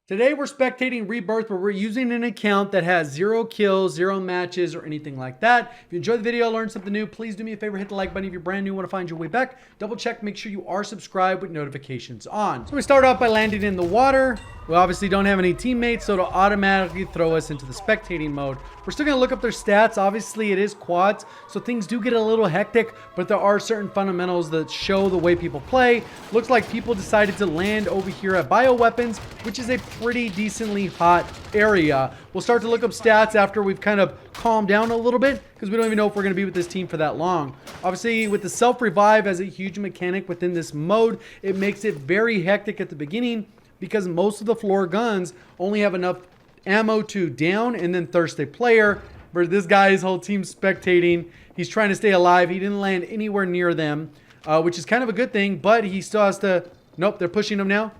Today we're spectating Rebirth, where we're using an account that has 0 kills, 0 matches, or anything like that. If you enjoyed the video, learned something new, please do me a favor, hit the like button. If you're brand new, want to find your way back, double check, make sure you are subscribed with notifications on. So we start off by landing in the water. We obviously don't have any teammates, so it'll automatically throw us into the spectating mode. We're still going to look up their stats. Obviously, it is quads, so things do get a little hectic, but there are certain fundamentals that show the way people play. Looks like people decided to land over here at bioweapons, which is a pretty decently hot area. We'll start to look up stats after we've kind of calmed down a little bit, because we don't even know if we're going to be with this team for that long. Obviously, with the self-revive as a huge mechanic within this mode, it makes it very hectic at the beginning, because most of the floor guns only have enough ammo to down and then thirst a player. But this guy, his whole team spectating. He's trying to stay alive. He didn't land anywhere near them, which is kind of a good thing, but he still has to... Nope, they're pushing him now.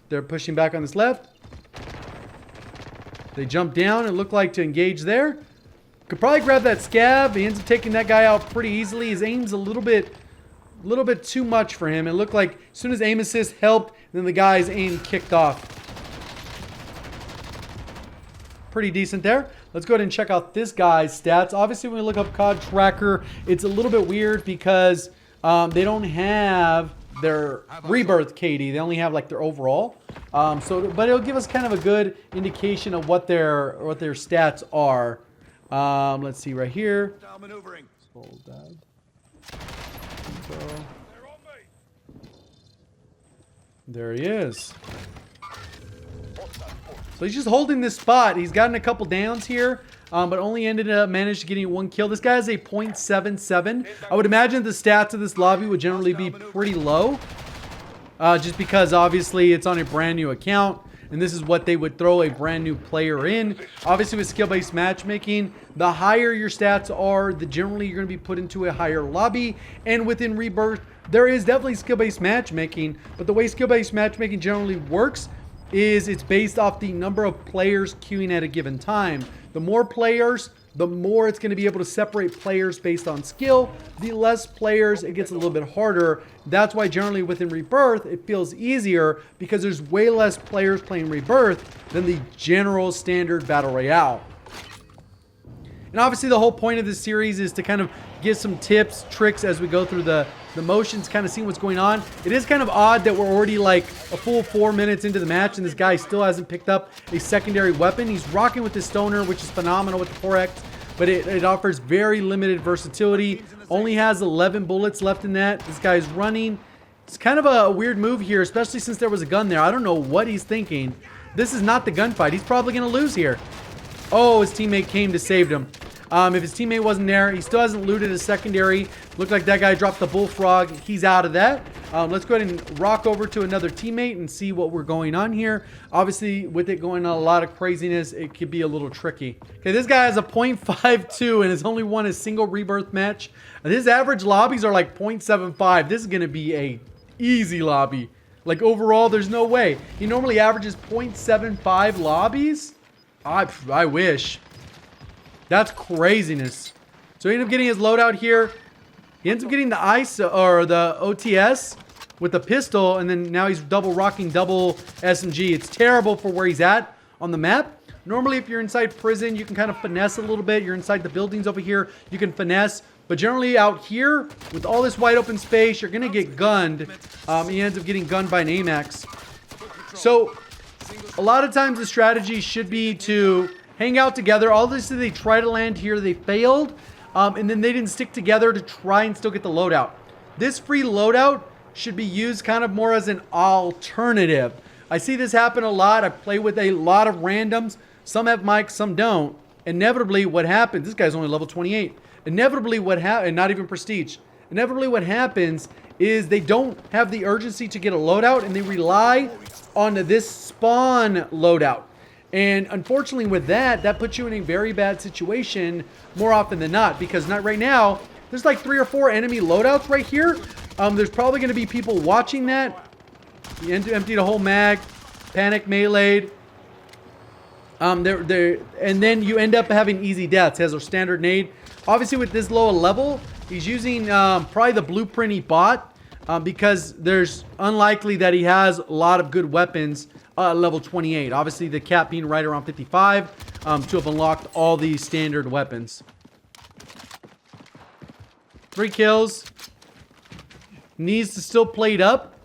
They're pushing back on this left. They jump down and look like to engage there. Could probably grab that scab. He ends up taking that guy out pretty easily. His aim's a little bit too much for him. It looked like as soon as aim assist helped, then the guy's aim kicked off. Pretty decent there. Let's go ahead and check out this guy's stats. Obviously, when we look up COD Tracker, it's a little bit weird because they don't have their Rebirth KD. They only have like their overall. But it'll give us kind of a good indication of what their stats are. Let's see right here. Hold that. There he is. So he's just holding this spot. He's gotten a couple downs here, but only managed to getting 1 kill. This guy has a .77. I would imagine the stats of this lobby would generally be pretty low, just because obviously it's on a brand new account, and this is what they would throw a brand new player in. Obviously, with skill-based matchmaking, the higher your stats are, the generally you're going to be put into a higher lobby. And within Rebirth, there is definitely skill-based matchmaking, but the way skill-based matchmaking generally works is it's based off the number of players queuing at a given time. The more players, the more it's going to be able to separate players based on skill. The less players, it gets a little bit harder. That's why generally within Rebirth, it feels easier because there's way less players playing Rebirth than the general standard Battle Royale. And obviously the whole point of this series is to kind of give some tips, tricks as we go through the motions, kind of seeing what's going on. It is kind of odd that we're already like a full 4 minutes into the match and this guy still hasn't picked up a secondary weapon. He's rocking with the stoner, which is phenomenal with the 4X, but it offers very limited versatility. Only has 11 bullets left in that. This guy's running. It's kind of a weird move here, especially since there was a gun there. I don't know what he's thinking. This is not the gunfight. He's probably going to lose here. Oh, his teammate came to save him. If his teammate wasn't there, he still hasn't looted his secondary. Looked like that guy dropped the bullfrog. He's out of that. Let's go ahead and rock over to another teammate and see what we're going on here. Obviously, with it going on a lot of craziness, it could be a little tricky. Okay, this guy has a .52 and has only won a single Rebirth match. His average lobbies are like .75. This is going to be a easy lobby. Like overall, there's no way. He normally averages .75 lobbies. I wish. That's craziness. So he ended up getting his loadout here. He ends up getting the ISO or the OTS with the pistol, and then now he's double rocking double SMG. It's terrible for where he's at on the map. Normally, if you're inside prison, you can kind of finesse a little bit. You're inside the buildings over here, you can finesse. But generally out here, with all this wide open space, you're going to get gunned. He ends up getting gunned by an AMAX. So a lot of times the strategy should be to hang out together. Obviously, they try to land here. They failed. And then they didn't stick together to try and still get the loadout. This free loadout should be used kind of more as an alternative. I see this happen a lot. I play with a lot of randoms. Some have mics, some don't. Inevitably, what happens... This guy's only level 28. Inevitably, what happens... And not even prestige. Inevitably, what happens is they don't have the urgency to get a loadout, and they rely on this spawn loadout. And unfortunately with that puts you in a very bad situation more often than not, because not right now, there's like 3 or 4 enemy loadouts right here. There's probably going to be people watching that. You emptied a whole mag, panic meleeed. And then you end up having easy deaths as a standard nade. Obviously with this low a level, he's using probably the blueprint he bought. Because there's unlikely that he has a lot of good weapons level 28. Obviously, the cap being right around 55 to have unlocked all these standard weapons. 3 kills. Needs to still plate up.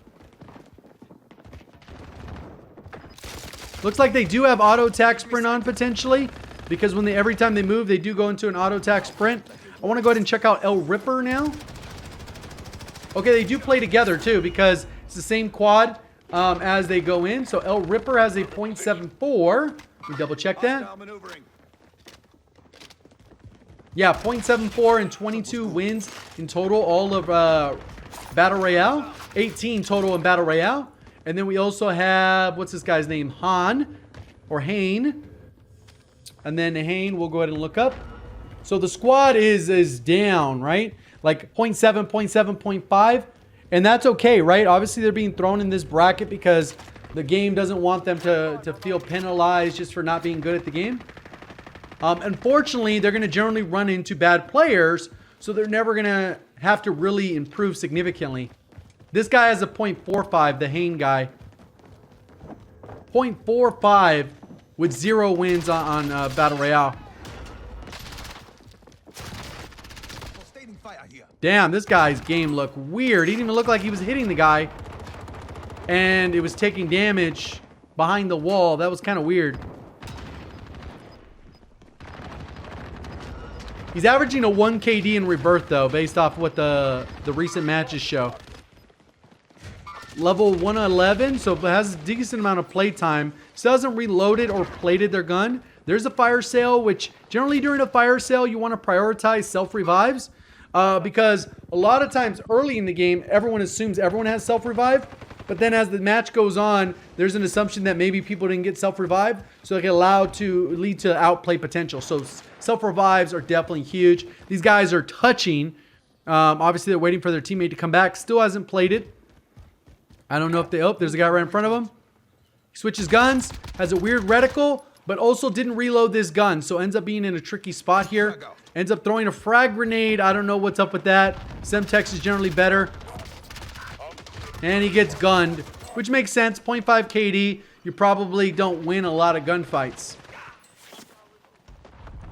Looks like they do have auto attack sprint on potentially, because when every time they move, they do go into an auto attack sprint. I want to go ahead and check out El Ripper now. Okay, they do play together too, because it's the same quad as they go in. So El Ripper has a .74. We double check that. Yeah, .74 and 22 wins in total, all of Battle Royale. 18 total in Battle Royale. And then we also have, what's this guy's name? Han, or Hane. And then Hane, we'll go ahead and look up. So the squad is down, right? Like 0.7, 0.7, 0.5. And that's okay, right? Obviously, they're being thrown in this bracket because the game doesn't want them to feel penalized just for not being good at the game. Unfortunately, they're going to generally run into bad players, so they're never going to have to really improve significantly. This guy has a .45, the Hane guy. 0.45 with 0 wins on Battle Royale. Damn, this guy's game looked weird. He didn't even look like he was hitting the guy. And it was taking damage behind the wall. That was kind of weird. He's averaging a 1 KD in Rebirth, though, based off what the recent matches show. Level 111, so it has a decent amount of play time. Still hasn't reloaded or plated their gun. There's a fire sale, which generally during a fire sale, you want to prioritize self-revives. Because a lot of times early in the game, everyone assumes everyone has self-revive. But then as the match goes on, there's an assumption that maybe people didn't get self-revived. So it can lead to outplay potential. So self-revives are definitely huge. These guys are touching. Obviously, they're waiting for their teammate to come back. Still hasn't played it. I don't know if they... Oh, there's a guy right in front of him. He switches guns. Has a weird reticle, but also didn't reload this gun. So ends up being in a tricky spot here. Ends up throwing a frag grenade. I don't know what's up with that. Semtex is generally better. And he gets gunned, which makes sense. 0.5 KD. You probably don't win a lot of gunfights.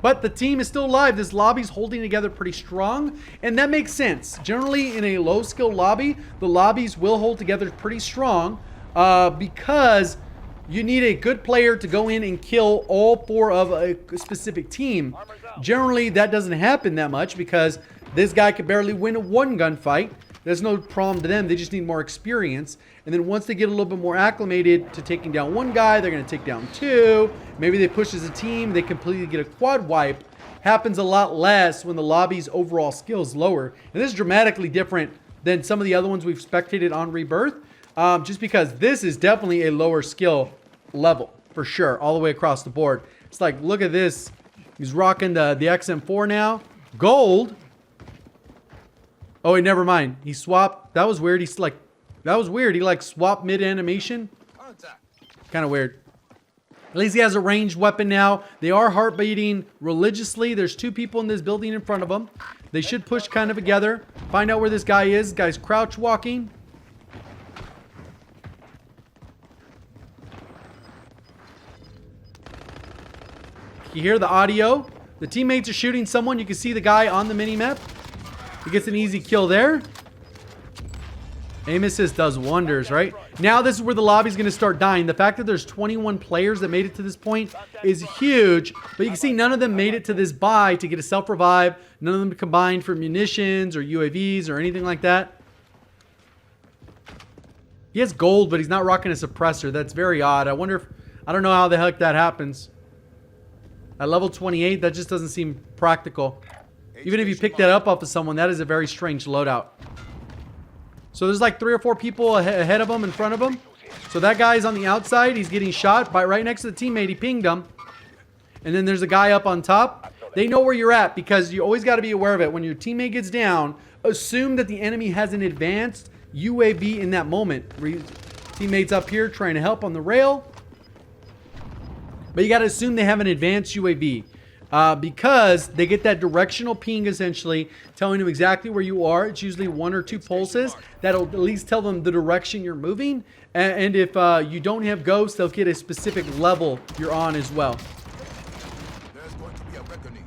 But the team is still alive. This lobby's holding together pretty strong. And that makes sense. Generally, in a low-skill lobby, the lobbies will hold together pretty strong because you need a good player to go in and kill all 4 of a specific team. Generally, that doesn't happen that much because this guy could barely win 1 gunfight. There's no problem to them. They just need more experience. And then once they get a little bit more acclimated to taking down 1 guy, they're going to take down 2. Maybe they push as a team. They completely get a quad wipe. Happens a lot less when the lobby's overall skill is lower. And this is dramatically different than some of the other ones we've spectated on Rebirth. Just because this is definitely a lower skill level for sure, all the way across the board. It's like, look at this. He's rocking the XM4 now. Gold. Oh, wait, never mind. He swapped. That was weird. That was weird. He like swapped mid-animation. Kind of weird. At least he has a ranged weapon now. They are heart beating religiously. There's 2 people in this building in front of them. They should push kind of together. Find out where this guy is. This guy's crouch walking. You hear the audio. The teammates are shooting someone. You can see the guy on the mini-map. He gets an easy kill there. Aim assist does wonders, right? Now this is where the lobby's going to start dying. The fact that there's 21 players that made it to this point is huge. But you can see none of them made it to this buy to get a self-revive. None of them combined for munitions or UAVs or anything like that. He has gold, but he's not rocking a suppressor. That's very odd. I don't know how the heck that happens. At level 28, that just doesn't seem practical. Even if you pick that up off of someone, that is a very strange loadout. So there's like 3 or 4 people ahead of him, in front of him. So that guy's on the outside. He's getting shot by right next to the teammate. He pinged him. And then there's a guy up on top. They know where you're at because you always got to be aware of it. When your teammate gets down, assume that the enemy has an advanced UAV in that moment. Teammates up here trying to help on the rail. But you got to assume they have an advanced UAV. because they get that directional ping, essentially telling them exactly where you are. It's usually 1 or 2 pulses that'll at least tell them the direction you're moving. And if you don't have ghosts, they'll get a specific level you're on as well. There's going to be a reckoning.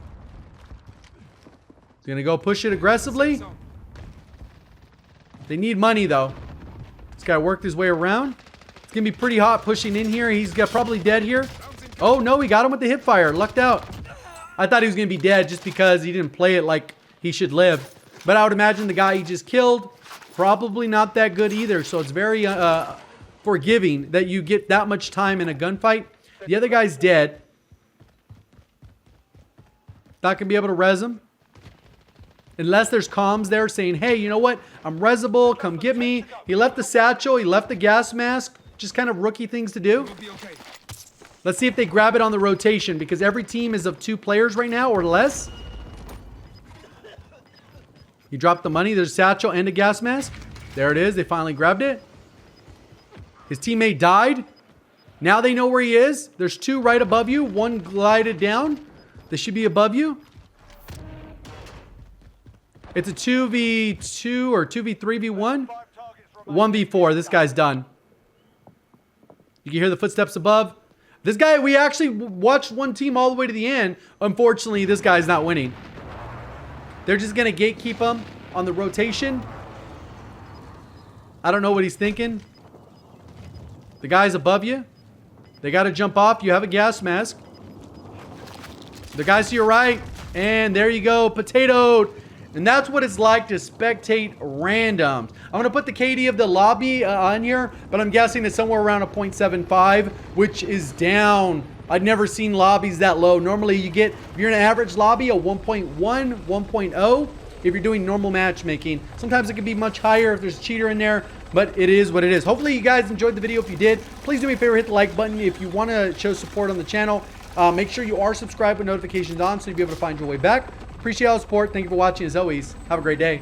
He's gonna go push it aggressively. They need money though. This guy worked his way around. It's gonna be pretty hot pushing in here. He's probably dead here. Oh no, he got him with the hip fire. Lucked out. I thought he was gonna be dead just because he didn't play it like he should live. But I would imagine the guy he just killed, probably not that good either. So it's very forgiving that you get that much time in a gunfight. The other guy's dead. Not gonna be able to res him. Unless there's comms there saying, hey, you know what? I'm resable, come get me. He left the satchel, he left the gas mask. Just kind of rookie things to do. Let's see if they grab it on the rotation, because every team is of 2 players right now or less. He dropped the money. There's a satchel and a gas mask. There it is. They finally grabbed it. His teammate died. Now they know where he is. There's 2 right above you. 1 glided down. They should be above you. It's a 2v2 or 2v3v1. 1v4. This guy's done. You can hear the footsteps above. This guy, we actually watched one team all the way to the end. Unfortunately, this guy's not winning. They're just going to gatekeep him on the rotation. I don't know what he's thinking. The guy's above you. They got to jump off. You have a gas mask. The guy's to your right. And there you go. Potatoed. And that's what it's like to spectate randoms. I'm going to put the KD of the lobby on here, but I'm guessing it's somewhere around a 0.75, which is down. I've never seen lobbies that low. Normally you get, if you're in an average lobby, a 1.1, 1.0, if you're doing normal matchmaking. Sometimes it can be much higher if there's a cheater in there, but it is what it is. Hopefully you guys enjoyed the video. If you did, please do me a favor, hit the like button. If you want to show support on the channel, make sure you are subscribed with notifications on so you'll be able to find your way back. Appreciate all the support. Thank you for watching. As always, have a great day.